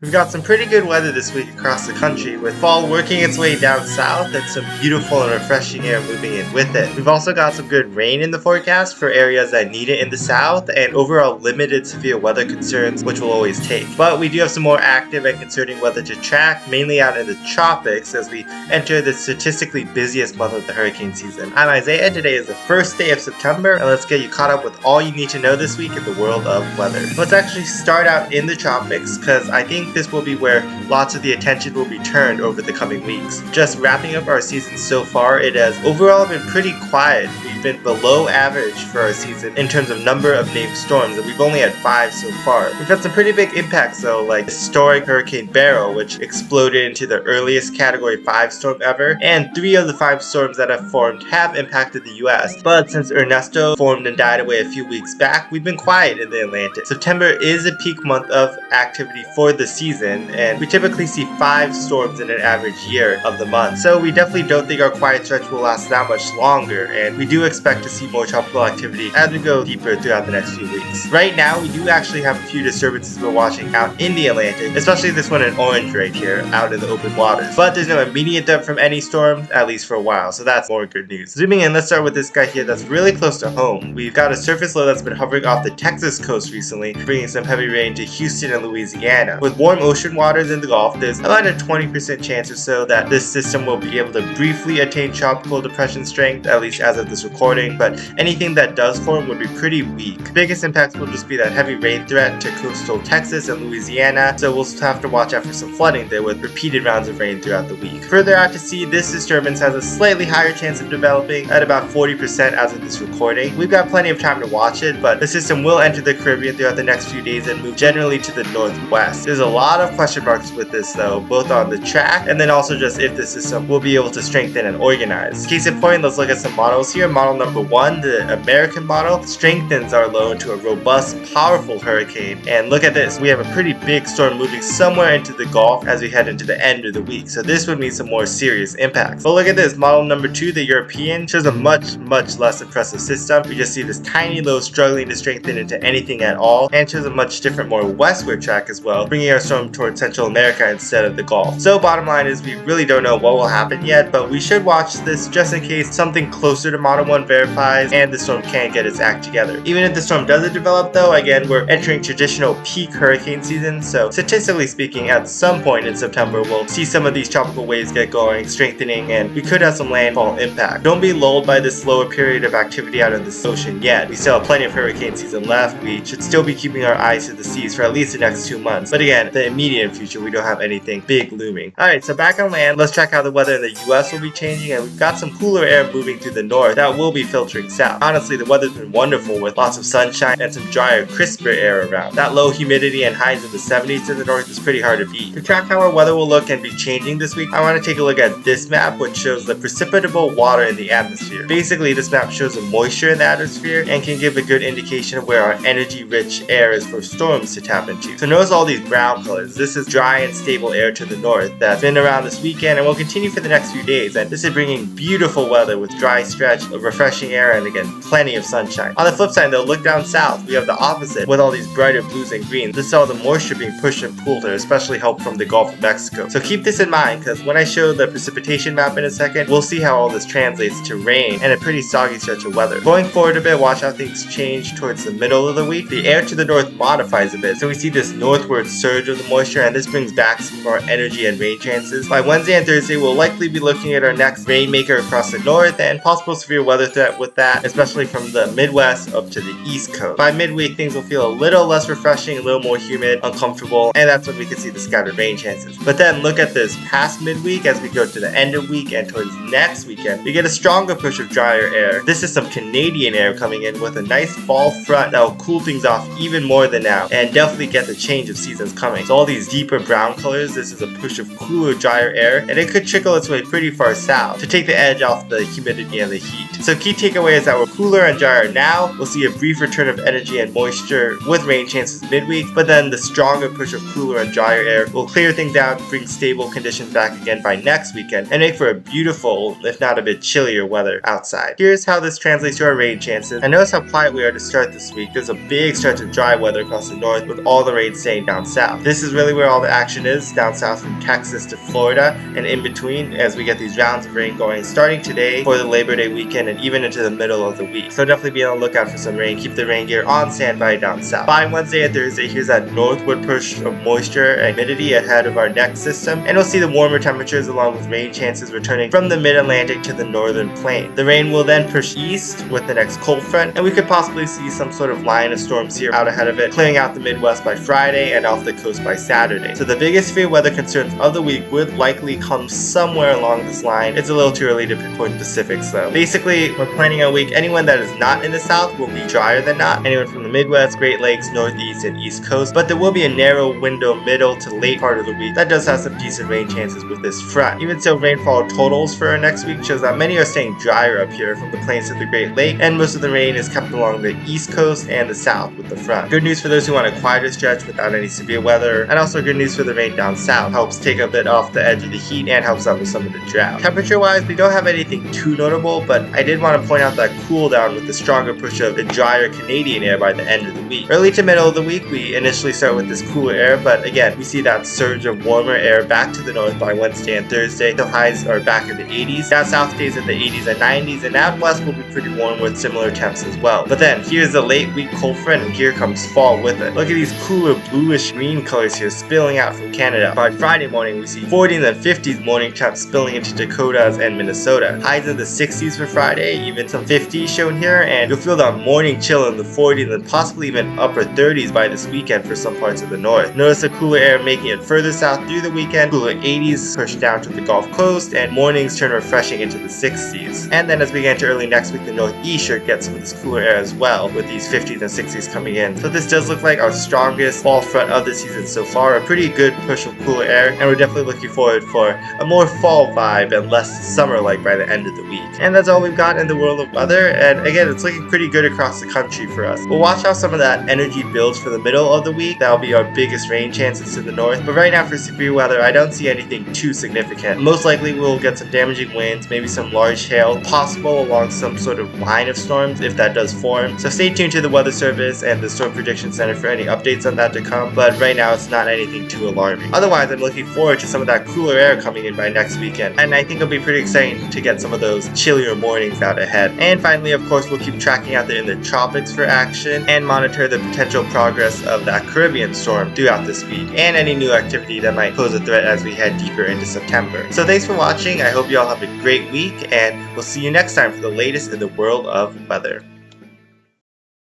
We've got some pretty good weather this week across the country, with fall working its way down south and some beautiful and refreshing air moving in with it. We've also got some good rain in the forecast for areas that need it in the south, and overall limited severe weather concerns, which we'll always take. But we do have some more active and concerning weather to track, mainly out in the tropics as we enter the statistically busiest month of the hurricane season. I'm Isaiah, and today is the first day of September, and let's get you caught up with all you need to know this week in the world of weather. Let's actually start out in the tropics, because I think this will be where lots of the attention will be turned over the coming weeks. Just wrapping up our season so far, it has overall been pretty quiet. We've been below average for our season in terms of number of named storms, and we've only had 5 so far. We've had some pretty big impacts though, like historic Hurricane Beryl, which exploded into the earliest Category 5 storm ever, and 3 of the 5 storms that have formed have impacted the US. But since Ernesto formed and died away a few weeks back, we've been quiet in the Atlantic. September is a peak month of activity for the season, and we typically see 5 storms in an average year of the month. So we definitely don't think our quiet stretch will last that much longer, and we do expect to see more tropical activity as we go deeper throughout the next few weeks. Right now, we do actually have a few disturbances we're watching out in the Atlantic, especially this one in orange right here, out in the open waters. But there's no immediate threat from any storm, at least for a while, so that's more good news. Zooming in, let's start with this guy here that's really close to home. We've got a surface low that's been hovering off the Texas coast recently, bringing some heavy rain to Houston and Louisiana. With warm ocean waters in the Gulf, there's about a 20% chance or so that this system will be able to briefly attain tropical depression strength, at least as of this recording, but anything that does form would be pretty weak. The biggest impacts will just be that heavy rain threat to coastal Texas and Louisiana, so we'll have to watch out for some flooding there with repeated rounds of rain throughout the week. Further out to sea, this disturbance has a slightly higher chance of developing at about 40% as of this recording. We've got plenty of time to watch it, but the system will enter the Caribbean throughout the next few days and move generally to the northwest. There's a lot of question marks with this though, both on the track and then also just if the system will be able to strengthen and organize. Case in point, let's look at some models here. Model number 1, the American model, strengthens our low into a robust, powerful hurricane. And look at this, we have a pretty big storm moving somewhere into the Gulf as we head into the end of the week. So this would mean some more serious impacts. But look at this, model number 2, the European, shows a much less impressive system. We just see this tiny low struggling to strengthen into anything at all, and shows a much different, more westward track as well, bringing our storm towards Central America instead of the Gulf. So bottom line is we really don't know what will happen yet, but we should watch this just in case something closer to model 1 verifies and the storm can't get its act together. Even if the storm doesn't develop though, again, we're entering traditional peak hurricane season, so statistically speaking, at some point in September, we'll see some of these tropical waves get going, strengthening, and we could have some landfall impact. Don't be lulled by this slower period of activity out in the ocean yet. We still have plenty of hurricane season left. We should still be keeping our eyes to the seas for at least the next 2 months. But again, the immediate future, we don't have anything big looming. Alright, so back on land, let's track how the weather in the US will be changing, and we've got some cooler air moving through the north that will be filtering south. Honestly, the weather's been wonderful with lots of sunshine and some drier, crisper air around. That low humidity and highs in the 70s in the north is pretty hard to beat. To track how our weather will look and be changing this week, I want to take a look at this map, which shows the precipitable water in the atmosphere. Basically, this map shows the moisture in the atmosphere and can give a good indication of where our energy-rich air is for storms to tap into. So notice all these brown colors. This is dry and stable air to the north that's been around this weekend and will continue for the next few days, and this is bringing beautiful weather with dry stretch of refreshing air and again plenty of sunshine. On the flip side though, look down south, we have the opposite with all these brighter blues and greens. This is all the moisture being pushed and pulled to especially help from the Gulf of Mexico. So keep this in mind, because when I show the precipitation map in a second, we'll see how all this translates to rain and a pretty soggy stretch of weather. Going forward a bit, watch how things change towards the middle of the week. The air to the north modifies a bit, so we see this northward surge of the moisture, and this brings back some of our energy and rain chances. By Wednesday and Thursday, we'll likely be looking at our next rainmaker across the north and possible severe weather threat with that, especially from the Midwest up to the East Coast. By midweek, things will feel a little less refreshing, a little more humid, uncomfortable, and that's when we can see the scattered rain chances. But then look at this past midweek as we go to the end of week and towards next weekend, we get a stronger push of drier air. This is some Canadian air coming in with a nice fall front that will cool things off even more than now and definitely get the change of seasons coming. So all these deeper brown colors, this is a push of cooler, drier air, and it could trickle its way pretty far south to take the edge off the humidity and the heat. So key takeaway is that we're cooler and drier now. We'll see a brief return of energy and moisture with rain chances midweek, but then the stronger push of cooler and drier air will clear things out, bring stable conditions back again by next weekend, and make for a beautiful, if not a bit chillier weather outside. Here's how this translates to our rain chances. And notice how quiet we are to start this week. There's a big stretch of dry weather across the north with all the rain staying down south. This is really where all the action is, down south from Texas to Florida and in between as we get these rounds of rain going starting today for the Labor Day weekend and even into the middle of the week. So definitely be on the lookout for some rain. Keep the rain gear on standby down south. By Wednesday and Thursday, here's that northward push of moisture and humidity ahead of our next system, and we'll see the warmer temperatures along with rain chances returning from the mid-Atlantic to the northern plain. The rain will then push east with the next cold front, and we could possibly see some sort of line of storms here out ahead of it, clearing out the Midwest by Friday and off the coast by Saturday. So the biggest severe weather concerns of the week would likely come somewhere along this line. It's a little too early to pinpoint specifics though. Basically, we're planning a week. Anyone that is not in the south will be drier than not. Anyone from the Midwest, Great Lakes, Northeast, and East Coast. But there will be a narrow window middle to late part of the week that does have some decent rain chances with this front. Even so, rainfall totals for our next week shows that many are staying drier up here from the plains to the Great Lake, and most of the rain is kept along the East Coast and the south with the front. Good news for those who want a quieter stretch without any severe weather, and also good news for the rain down south. Helps take a bit off the edge of the heat and helps out with some of the drought. Temperature wise, we don't have anything too notable, but I did want to point out that cool down with the stronger push of the drier Canadian air by the end of the week. Early to middle of the week, we initially start with this cooler air, but again, we see that surge of warmer air back to the north by Wednesday and Thursday. The highs are back in the 80s. Down south stays at the 80s and 90s, and out west will be pretty warm with similar temps as well. But then here's the late week cold front, and here comes fall with it. Look at these cooler bluish green colors here spilling out from Canada. By Friday morning, we see 40s and 50s morning temps spilling into Dakotas and Minnesota. Highs in the 60s for Friday, even some 50s shown here, and you'll feel that morning chill in the 40s and possibly even upper 30s by this weekend for some parts of the north. Notice the cooler air making it further south through the weekend. Cooler 80s push down to the Gulf Coast, and mornings turn refreshing into the 60s. And then as we get into early next week, the northeast should get some of this cooler air as well, with these 50s and 60s coming in. So this does look like our strongest fall front of the season so far. A pretty good push of cooler air, and we're definitely looking forward for a more fall vibe and less summer-like by the end of the week. And that's all we've got in the world of weather, and again, it's looking pretty good across the country for us. We'll watch how some of that energy builds for the middle of the week. That'll be our biggest rain chances to the north, but right now for severe weather, I don't see anything too significant. Most likely we'll get some damaging winds, maybe some large hail, possible along some sort of line of storms if that does form. So stay tuned to the Weather Service and the Storm Prediction Center for any updates on that to come, but right now it's not anything too alarming. Otherwise, I'm looking forward to some of that cooler air coming in by next weekend, and I think it'll be pretty exciting to get some of those chillier mornings out ahead. And finally, of course, we'll keep tracking out there in the tropics for action and monitor the potential progress of that Caribbean storm throughout this week and any new activity that might pose a threat as we head deeper into September. So thanks for watching. I hope you all have a great week, and we'll see you next time for the latest in the world of weather.